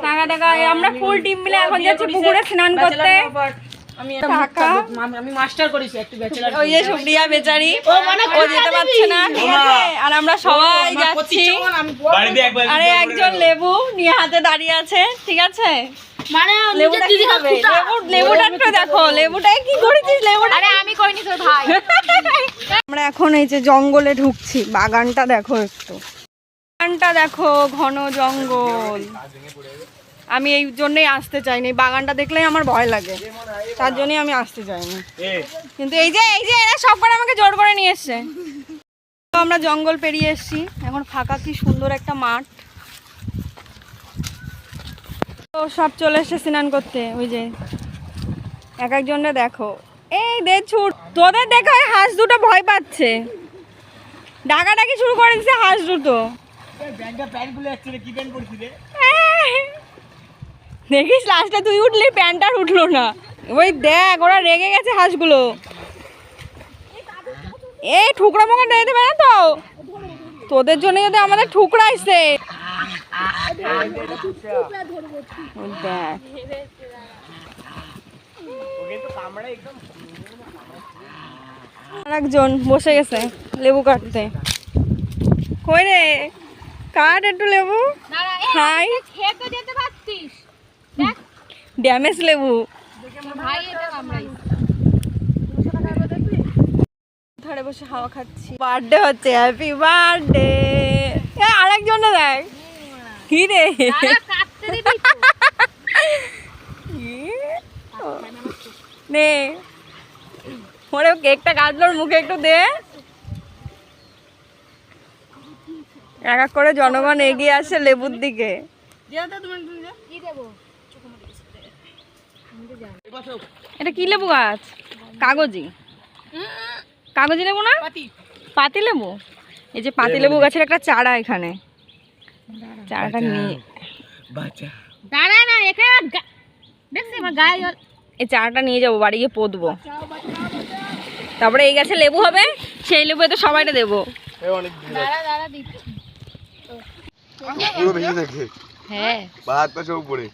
টাকা টাকা আমরা ফুল টিম মিলে এখন যাচ্ছি পুকুরে স্নান করতে। আমি মাস্টার করেছি একটু ব্যাচেলর। ওই যে সুপ্রিয়া বেচারি ও যেতে পারছে না, ঠিক আছে, আর আমরা সবাই যাচ্ছি। আরে একজন লেবু নিয়ে হাতে দাঁড়িয়ে আছে, ঠিক আছে, মানে লেবুটা কি হবে? লেবুটা একটু দেখো, লেবুটাই কি করেছিস লেবুটা? আরে আমি করিনি তোর ভাই। আমরা এখন এই যে জঙ্গলে ঢুকছি, বাগানটা দেখো একটু, বাগানটা দেখো, ঘন জঙ্গল। আমি এই জন্যই আসতে চাইনি, বাগানটা দেখলেই আমার ভয় লাগে, তার জন্যই আমি আসতে চাইনি। কিন্তু এই যে এরা সব করে আমাকে জোর করে নিয়ে এসছে। আমরা জঙ্গল পেরিয়ে এসছি, এখন ফাঁকা, কি সুন্দর একটা মাঠ। তো সব চলে এসছে স্নান করতে। ওই যে এক একজনটা দেখো, এই দে ছুট, তোদের দেখা হাঁস দুটো ভয় পাচ্ছে, ডাকাডাকি শুরু করে দিচ্ছে হাঁস দুটো। দেখিস লাস্টে তুই উঠলি, প্যান্ট আর উঠলো না। ওই দেখ ওরা রেগে গেছে হাঁসগুলো। এই ঠুকরা মোকা দিয়ে দেবে না তো, তোদের জন্য যদি আমাদের ঠুকরাইছে। দেখ আরেকজন বসে গেছে লেবু কাটতে। কই রে, কাট একটু লেবু। হাই, খেতে যেতে পারতিস। ড্যামেজ লেবু। ভাই এটা কামড়াই। ধারে বসে হাওয়া খাচ্ছি। বার্থডে হচ্ছে, হ্যাপি বার্থডে। আরেকজন দেখ, কি রে, কাটতে দিবি নে ওরে কেকটা কাটলোর মুখে একটু দে। এক এক করে জনগণ এগিয়ে আসে লেবুর দিকে। এটা কি লেবু গাছ? কাগজি, কাগজি লেবু না, পাতি লেবু। এই যে পাতি লেবু গাছের একটা চারা, এখানে চারাটা নিয়ে দাঁড়া না, এখানে দেখছি আমার গায়ে জল। এই চারাটা নিয়ে যাবো, বাড়ি গিয়ে পোঁতবো, তারপরে এই গাছে লেবু হবে, সেই লেবু তো সবাইটা দেবো। দাঁড়া দাঁড়া দিচ্ছি। পুরো ভেঙে থাকে, হ্যাঁ বাদ পা সব পড়ে।